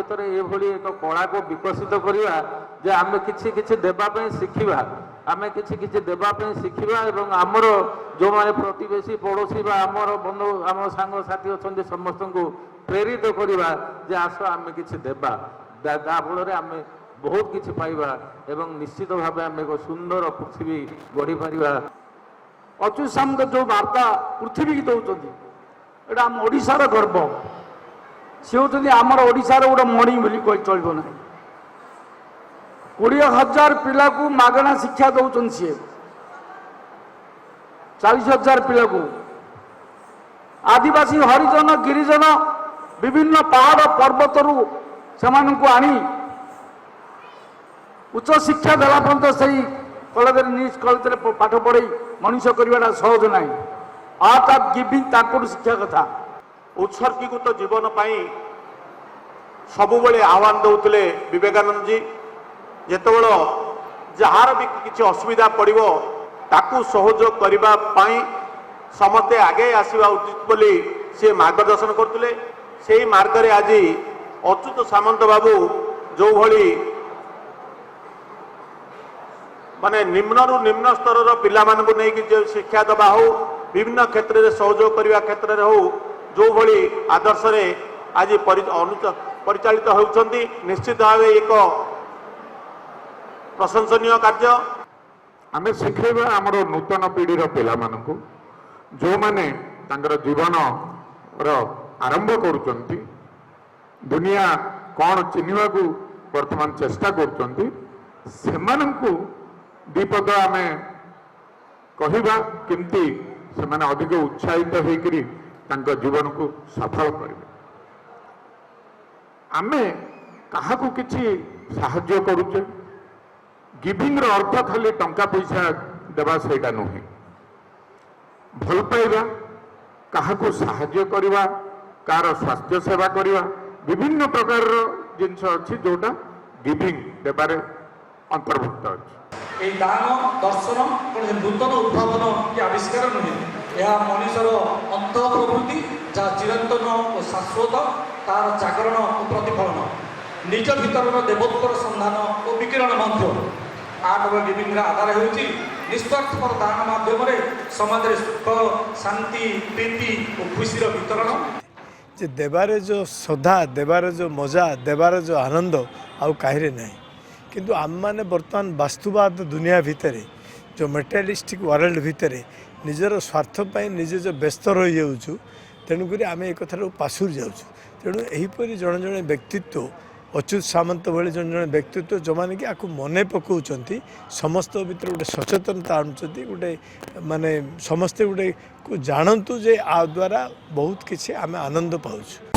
भितर ये एक कला को विकसित करवा जे आम कि देवाई शिखा आम कि देवाई शिखा और आमर जो मैंने प्रतिवेशी पड़ोशी आमर बंधु आम सांग साथी अच्छा समस्त को प्रेरित करवा जे आस आम कि देवा फल आम बहुत किसी पाइबा एवं निश्चित भाव आम एक सुंदर पृथ्वी गढ़ी पारिबा। अच्युत सामंत जो वार्ता पृथ्वी की दौरान एटा आम ओडिशार गर्व सी होती आमर ओडिशार गोटे मणि बोली चलो ना 20,000 पिला को मागणा शिक्षा दौरान सी 40,000 पिला को आदिवासी हरिजन गिरिजन विभिन्न पहाड़ पर्वत से आनी उच्च शिक्षा देला पर्यंत से कलेज निज कलेज पाठ पढ़े मनुष्य करवाटा सहज ना आर्ट ऑफ गिविंग ताकू शिक्षा कथा उत्सर्गीकृत जीवन सबुबले आह्वान दौले विवेकानंद जी जितेबल जार भी किसी असुविधा पड़ो ताकू सहयोग करने समस्ते आगे आसवा उचित बोली सी मार्गदर्शन करते से मार्ग में आज अच्युत सामंत बाबू जो भली माने निम्न निम्न स्तर पिला नहीं शिक्षा दबा हो विभिन्न क्षेत्र में सहयोग करने क्षेत्र में हो जो भली आदर्श रे आज परिचालित होती निश्चित भाव एक प्रशंसनीय कार्य आमे शिखेबा आमर नूतन पीढ़ीर पिला मानकु जो माने तांकर जीवन आरंभ करुचंती दुनिया कौन चिन्हवा को वर्तमान चेष्टा करुचंती सेमानंकु दीपद आमे कहिबा केमती सेमाने अधिक उत्साहित होइकरी तांकर जीवन को सफल करिवे। आमे काहाकू किछि साहाय्य करूचे गिविंग रो अर्थ खाली टंका पैसा देवा सेटा नुहे भल पाइबा काहाकू साहाय्य करवा कार स्वास्थ्य सेवा करवा विभिन्न प्रकार जिनस अच्छी जोटा गिविंग देबारे अंतर्भुक्त अछि। ये दान दर्शन नूतन उद्भावन कि आविष्कार नुहे यह मनुष्यर अंत प्रवृत्ति जहाँ चिरंतन और शाश्वत तार जागरण और प्रतिफलन निज भीतर देवत्वर संधान और विकिरण मध्य आर्ट ऑफ गिविंग आधार होती निस्वार्थपर दान माध्यम समाज सुख शांति प्रीति और खुशी वितरण जे देवारे जो श्रद्धा देवारे जो मजा देवारे जो आनंद आउ कहीं ना किंतु आम मैंने बर्तमान वास्तुवाद दुनिया भितर जो मेटेरियलिस्टिक वर्ल्ड भितर निजर स्वार्थपाई निजे जो व्यस्त रही जाऊँ तेणुक आम एक कथार पाशुर जाऊँ तेणु यहीपरि जड़े जड़े व्यक्तित्व अच्युत सामंत भली जड़े जड़े व्यक्तित्व जो मैंने कि आपको मन पकाउछंती समस्त भीतर गोटे सचेतनता आणुछंती गोटे माने समस्ते गोटे को जानतु जे आ द्वारा बहुत किसी आम आनंद पाउछु।